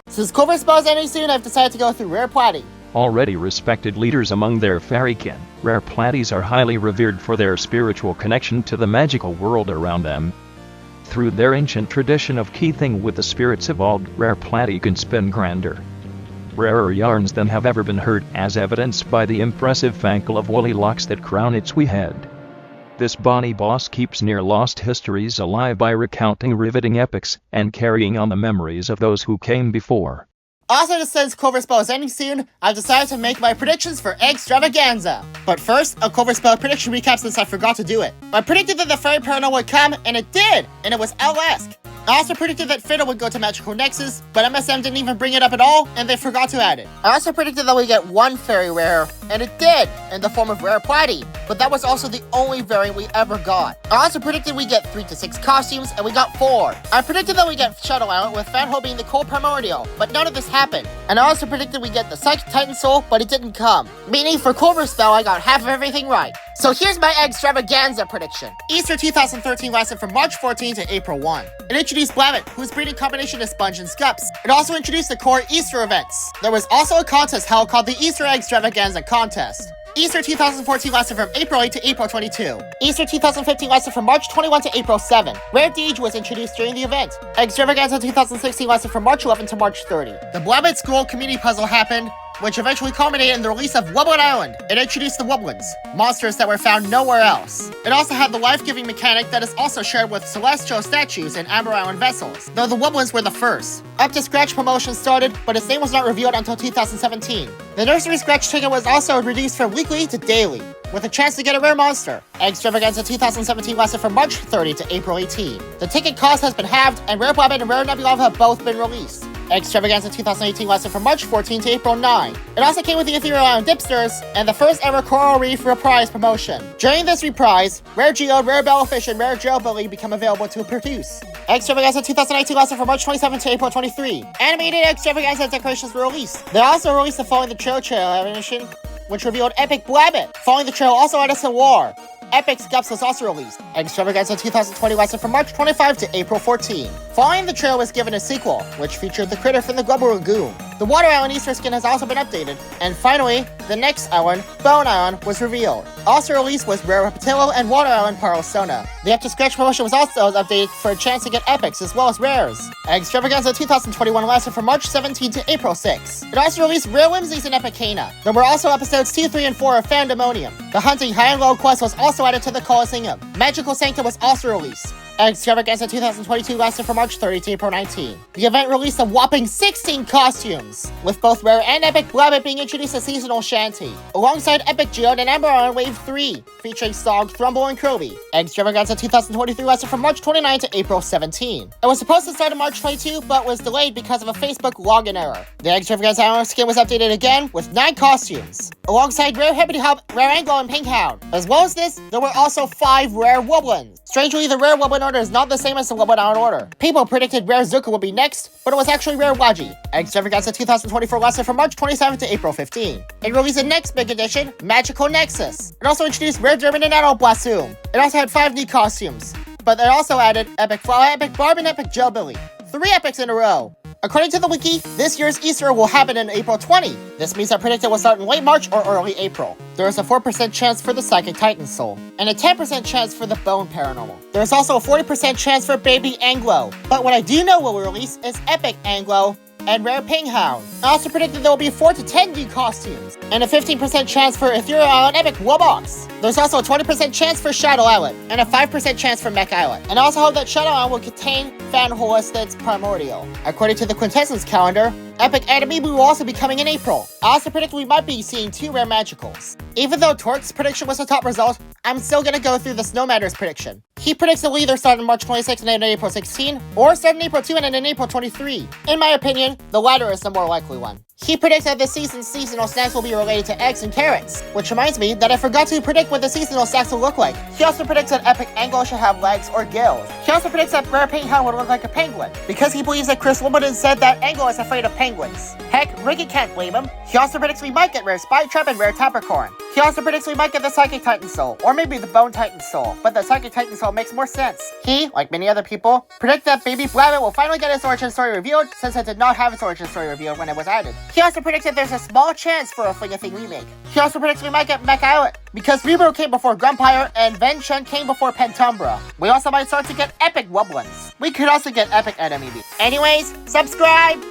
Since Clover Spell is ending soon, I've decided to go through Rare Platy. Already respected leaders among their fairykin, rare platies are highly revered for their spiritual connection to the magical world around them. Through their ancient tradition of keeping with the spirits evolved, rare platy can spin grander, rarer yarns than have ever been heard, as evidenced by the impressive fankle of woolly locks that crown its wee head. This bonny boss keeps near-lost histories alive by recounting riveting epics and carrying on the memories of those who came before. Also, since Clover Spell is ending soon, I've decided to make my predictions for Eggs-Travaganza. But first, a Clover Spell prediction recap since I forgot to do it. I predicted that the Fairy Paranormal would come, and it did! And it was L-esque. I also predicted that Fiddle would go to Magical Nexus, but MSM didn't even bring it up at all, and they forgot to add it. I also predicted that we get one Fairy Rare, and it did, in the form of Rare Platy, but that was also the only variant we ever got. I also predicted we get 3 to 6 costumes, and we got 4. I predicted that we get Shadow Island with Fanhole being the Cold Primordial, but none of this happened. And I also predicted we get the Psychic Titan Soul, but it didn't come. Meaning for Clover Spell, I got half of everything right. So here's my Eggs-Travaganza prediction. Easter 2013 lasted from March 14 to April 1. It introduced Blabbit, whose breeding combination is Sponge and Scups. It also introduced the core Easter events. There was also a contest held called the Easter Eggs-Travaganza Contest. Easter 2014 lasted from April 8 to April 22. Easter 2015 lasted from March 21 to April 7. Rare Deej was introduced during the event. Eggs-Travaganza 2016 lasted from March 11 to March 30. The Blabbit School community puzzle happened, which eventually culminated in the release of Wublin Island. It introduced the Wublins, monsters that were found nowhere else. It also had the life-giving mechanic that is also shared with celestial statues and Amber Island vessels, though the Wublins were the first. Up to Scratch promotion started, but its name was not revealed until 2017. The Nursery Scratch ticket was also reduced from weekly to daily, with a chance to get a rare monster. Eggs-Travaganza 2017 lasted from March 30 to April 18. The ticket cost has been halved, and Rare Blabbit and Rare Nebulava have both been released. Eggs-Travaganza 2018 lasted from March 14 to April 9. It also came with the Ethereal Island Dipsters and the first ever Coral Reef Reprise promotion. During this reprise, Rare Geode, Rare Bellfish, and Rare Jellybilly become available to produce. Eggs-Travaganza 2019 lasted from March 27 to April 23. Animated Eggs-Travaganza decorations were released. They also released the Following the Trail animation, which revealed Epic Blabbit. Following the Trail also added some war. Epic Scups was also released. Eggs-Travaganza 2020 lasted from March 25 to April 14. Following the Trail was given a sequel, which featured the critter from the Global Lagoon. The Water Island Easter skin has also been updated. And finally, the next island, Bone Island, was revealed. Also released was Rare Repetillo and Water Island Parasona. The Up to Scratch promotion was also updated for a chance to get epics as well as rares. Eggs-Travaganza 2021 lasted from March 17 to April 6. It also released Rare Whimsies and Epicana. There were also episodes 2, 3, and 4 of Fandemonium. The Hunting High and Low quest was also added to the Colosseum. Magical Sanctum was also released. Eggs-Travaganza 2022 lasted from March 30 to April 19. The event released a whopping 16 costumes, with both Rare and Epic Blabbit being introduced as seasonal shanty, alongside Epic Geode and Amber Island Wave 3, featuring Sog, Thrumble, and Kroby. Eggs-Travaganza 2023 lasted from March 29 to April 17. It was supposed to start on March 22, but was delayed because of a Facebook login error. The Eggs-Travaganza Island skin was updated again, with 9 costumes, alongside Rare Hippity Hop, Rare Anglo, and Pink Hound. As well as this, there were also 5 Rare Wublins. Strangely, the Rare Wublin order is not the same as the Wublin Island order. People predicted Rare Zuka would be next, but it was actually Rare Waji. Eggs-Travaganza 2024 lasted from March 27 to April 15. It released the next big edition, Magical Nexus. It also introduced Rare Durban and Adult Blossom. It also had 5 new costumes, but it also added Epic Flower, Epic Barb, and Epic Jellybilly. 3 epics in a row. According to the wiki, this year's Easter will happen in April 20. This means I predict it will start in late March or early April. There is a 4% chance for the Psychic Titan Soul, and a 10% chance for the Bone Paranormal. There is also a 40% chance for Baby Anglo, but what I do know will release is Epic Anglo and Rare Ping Hound. I also predicted there will be 4 to 10 new costumes, and a 15% chance for Ethereal Island Epic Wobox. There's also a 20% chance for Shadow Island, and a 5% chance for Mech Island. And I also hope that Shadow Island will contain Fan Holistic's Primordial. According to the Quintessence calendar, Epic Amiibo will also be coming in April. I also predict we might be seeing 2 rare magicals. Even though Torque's prediction was the top result, I'm still gonna go through the Snow Matter's prediction. He predicts it will either start on March 26 and end in April 16, or start in April 2 and end in April 23. In my opinion, the latter is the more likely one. He predicts that this season's seasonal snacks will be related to eggs and carrots, which reminds me that I forgot to predict what the seasonal snacks will look like. He also predicts that Epic Anglo should have legs or gills. He also predicts that Rare Pink Hound would look like a penguin, because he believes that Chris Wimbledon said that Anglo is afraid of penguins. Heck, Ricky can't blame him. He He also predicts we might get rare Spy Trap and rare Tappercorn. He also predicts we might get the Psychic Titan Soul, or maybe the Bone Titan Soul, but the Psychic Titan Soul makes more sense. He, like many other people, predict that Baby Blabbit will finally get its origin story revealed since it did not have its origin story revealed when it was added. He also predicted there's a small chance for a Fling-a-Thing remake. He also predicts we might get Mech Islet, because Rebirth came before Grumpire and Ven-Chun came before Pentumbra. We also might start to get epic Wubblins. We could also get epic Enemy. Anyways, subscribe!